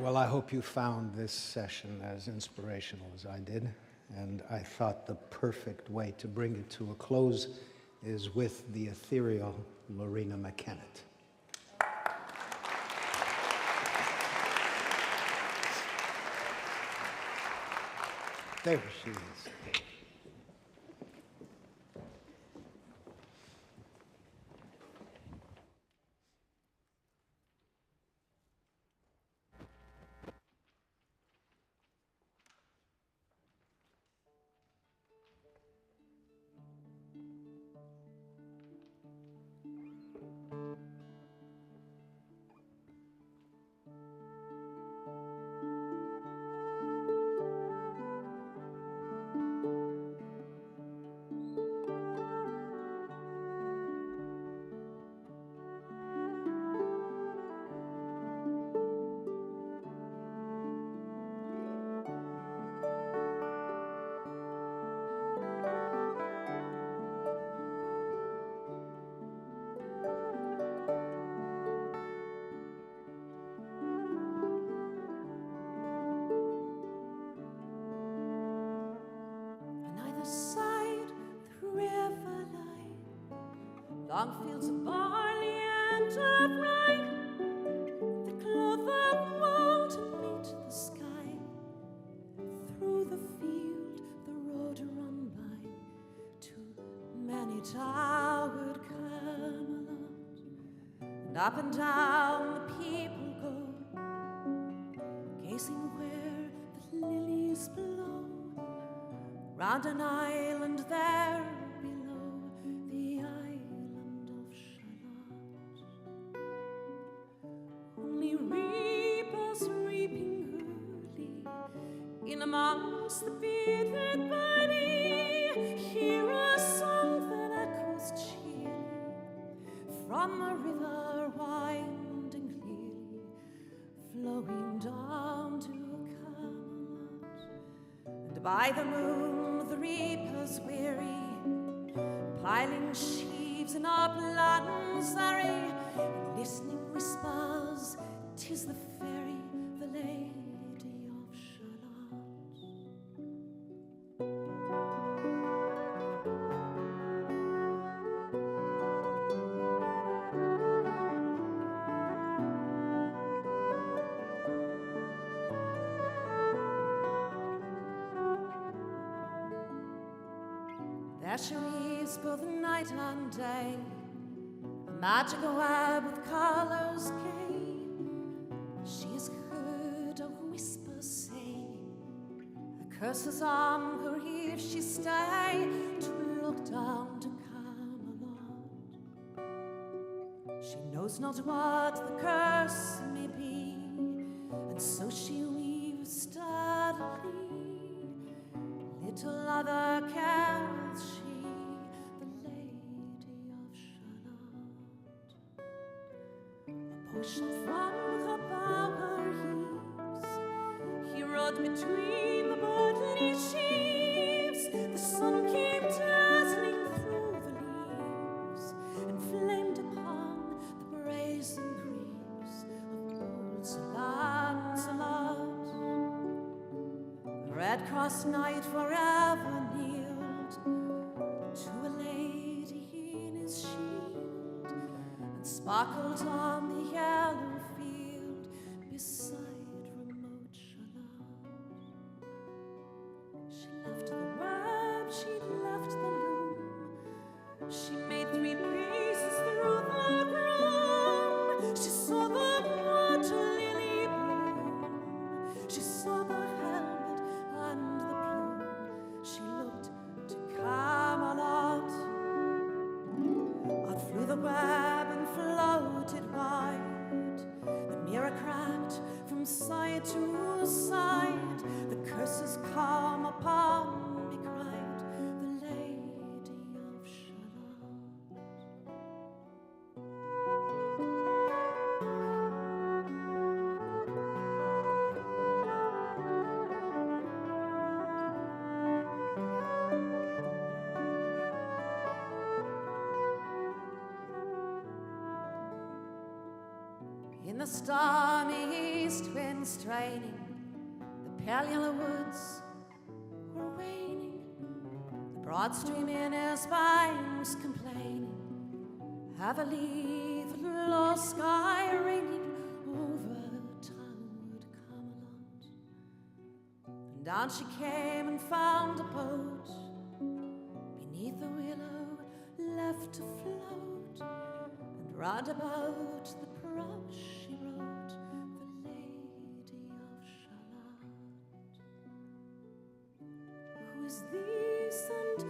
Well, I hope you found this session as inspirational as I did, and I thought the perfect way to bring it to a close is with the ethereal Loreena McKennitt. There she is. Long fields of barley and of rye, the cloth of wool to meet the sky. Through the field the road run by to many towered Camelot, and up and down the people go, gazing where the lilies blow, round an island there amongst the bearded body. Hear a song that echoes cheerly from a river winding clearly, flowing down to Camelot. And by the moon the reapers weary, piling sheaves in uplands airy, and listening whispers, 'tis the fairy, the lady of Shalott. There she weaves both night and day, a magical web with colors gay. She has heard a whisper say, a curse is on her if she stay to look down to Camelot. She knows not what the curse may be, and so she weaves steadily. Little other cares she, the lady of Shalott. A potion from her bower heaves, he rode between the bodily sheaves. The sun came dazzling through the leaves, and flamed upon the brazen greaves of old Sir Lancelot. Red Cross Knight forever kneeled to a lady in his shield, and sparkled on the yellow field beside remote Shalott. She left the web, she left the loom, she made 3 pieces through the broom. She saw the water lily bloom, she saw the helmet and the plume. She looked to Camelot. Out flew the web and floated wide, the mirror cracked from side to side. The curses come upon me, cried the lady of Shalott. In the stormy east wind straining, the pale yellow woods were waning. The broad stream in his spines complaining, heavily the low sky raining over towered Camelot. And down she came and found a boat beneath the willow left to float, and round about the prow she wrote, the Lady of Shalott. Who is this and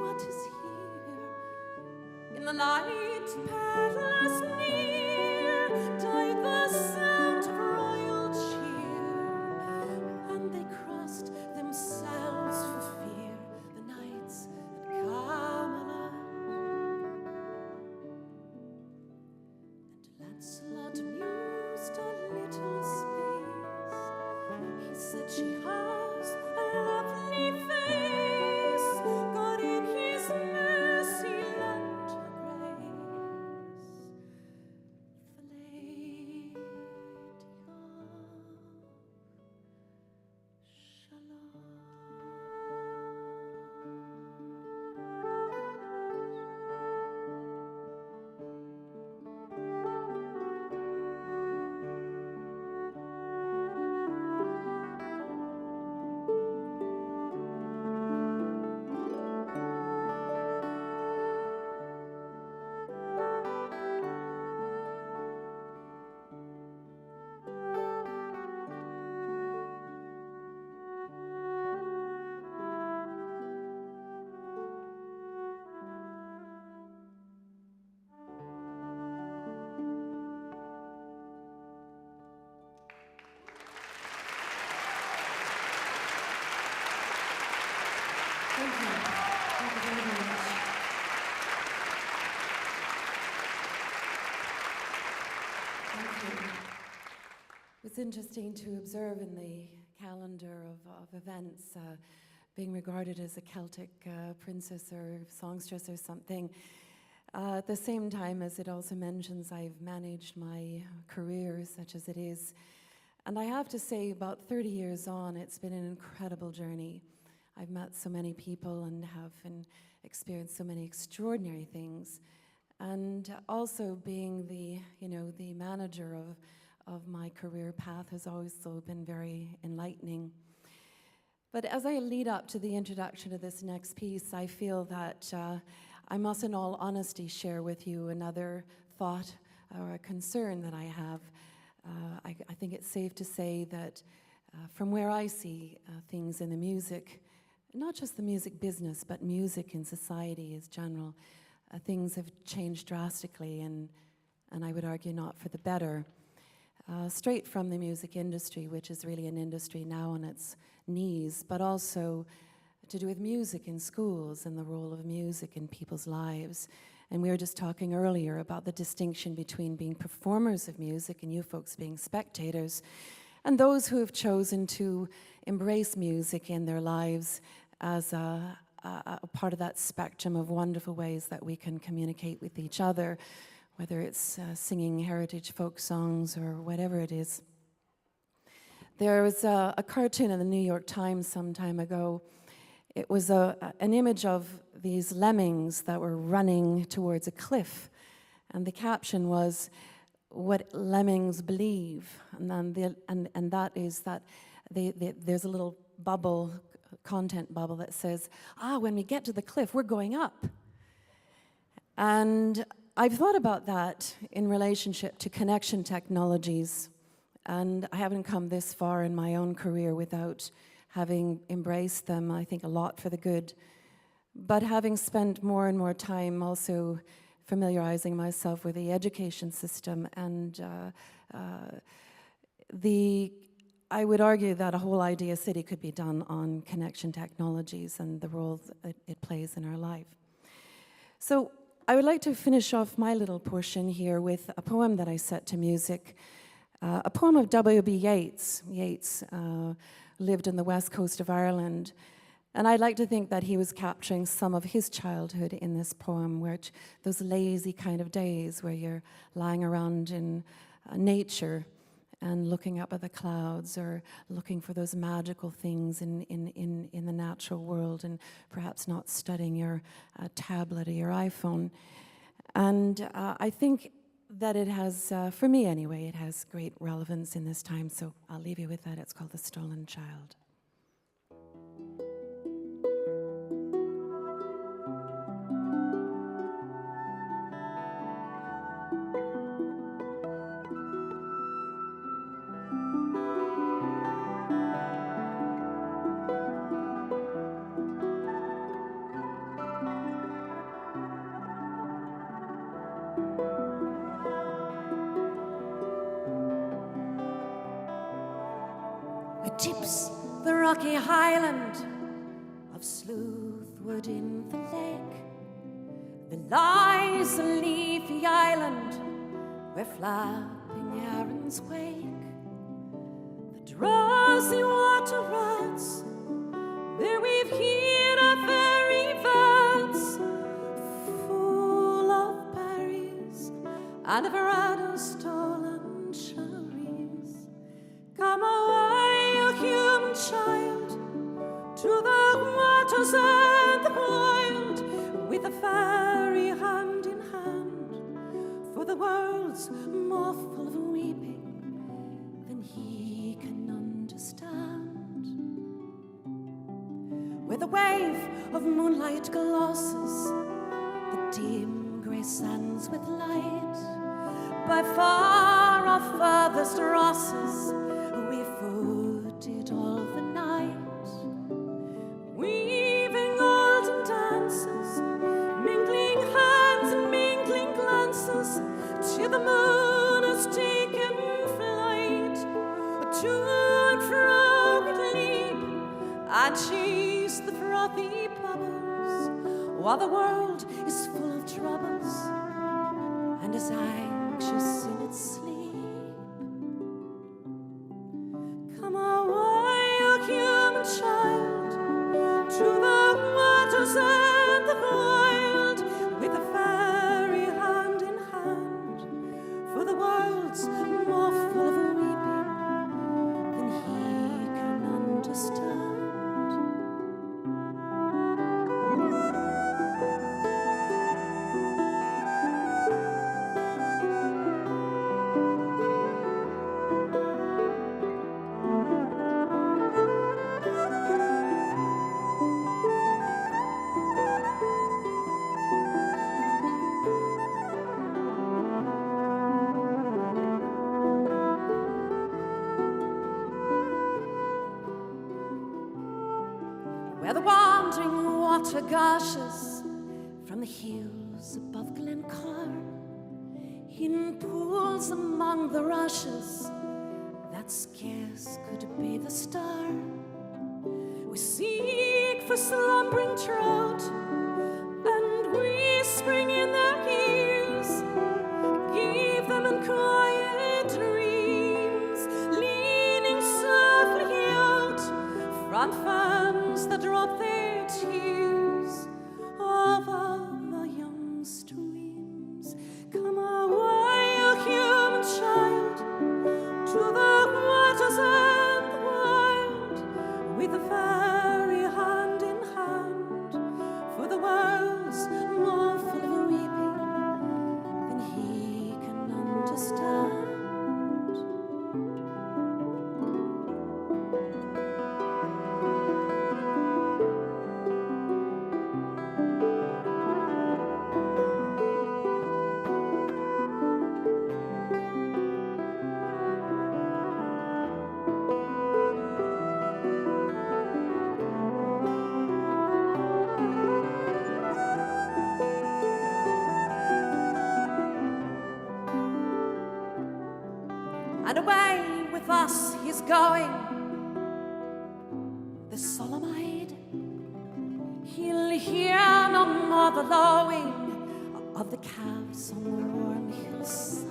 what is here? In the night perilous near died the sound of royal cheer, and they crossed themselves for fear, the knights at Camelot. And Lancelot mused a little space. He said, she has a lovely face, God in his mercy lent her grace, the Lady of Shalott. Thank you. Thank you very much. Thank you. It's interesting to observe in the calendar of events being regarded as a Celtic princess or songstress or something. At the same time as it also mentions I've managed my career such as it is. And I have to say, about 30 years on, it's been an incredible journey. I've met so many people and have experienced so many extraordinary things. And also being the manager of my career path has also been very enlightening. But as I lead up to the introduction of this next piece, I feel that I must in all honesty share with you another thought or a concern that I have. I think it's safe to say that from where I see things in the music, not just the music business, but music in society as general, things have changed drastically, and I would argue not for the better. Straight from the music industry, which is really an industry now on its knees, but also to do with music in schools and the role of music in people's lives. And we were just talking earlier about the distinction between being performers of music and you folks being spectators, and those who have chosen to embrace music in their lives as a part of that spectrum of wonderful ways that we can communicate with each other, whether it's singing heritage folk songs or whatever it is. There was a cartoon in the New York Times some time ago. It was an image of these lemmings that were running towards a cliff, and the caption was, "What lemmings believe," and that is that there's a little bubble, content bubble that says, when we get to the cliff, we're going up. And I've thought about that in relationship to connection technologies, and I haven't come this far in my own career without having embraced them, I think a lot for the good, but having spent more and more time also familiarizing myself with the education system, and I would argue that a whole idea city could be done on connection technologies and the role that it plays in our life. So I would like to finish off my little portion here with a poem that I set to music, a poem of W.B. Yeats. Yeats lived in the west coast of Ireland, and I'd like to think that he was capturing some of his childhood in this poem, which those lazy kind of days where you're lying around in nature and looking up at the clouds, or looking for those magical things in the natural world, and perhaps not studying your tablet or your iPhone. And I think that it has, for me anyway, it has great relevance in this time, so I'll leave you with that. It's called The Stolen Child. It tips the rocky highland of Sleuthwood in the lake. There lies a leafy island where flapping herons wake. The drowsy water rats, there we've here a fairy vats full of berries and of rather stolen cherries. Come away, you human child, to the waters and the wild, with a fairy hand in hand, for the world's more full of weeping than he can understand. Where the wave of moonlight glosses the dim grey sands with light, by far our furthest Rosses we footed all the night, weaving golden dances, mingling hands and mingling glances, till the moon has taken flight. To and fro we leap and chase the frothy bubbles, while the world is full of troubles and is anxious in its sleep. Come away, you human child, to the waters and the wild, with a fairy hand in hand, for the world's more full of weeping than he can understand. Where the wandering water gushes from the hills above Glencar, in pools among the rushes that scarce could be the star. We seek for slumbering trout, and whispering in their ears, give them in quiet dreams, leaning softly out from fans that drop their tears over the young streams. Come away, you human child, to the waters and the wild, with a fairy hand in hand, for the world's more full of weeping than he can understand. And away with us he's going, the solemn-eyed. He'll hear no more the lowing of the calves on the warm hillside,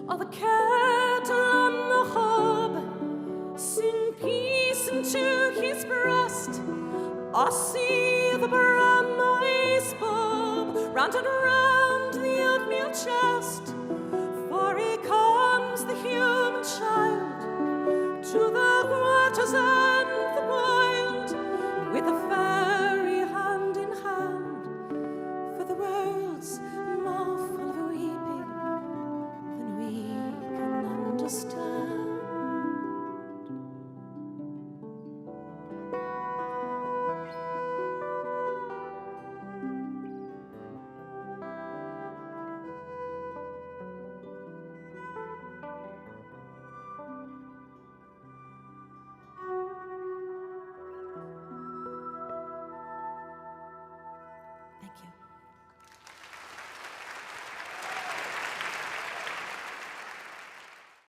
or the cattle on the hob sing peace into his breast, or see the brown noise bob round and round the oatmeal chest, for he calls clouds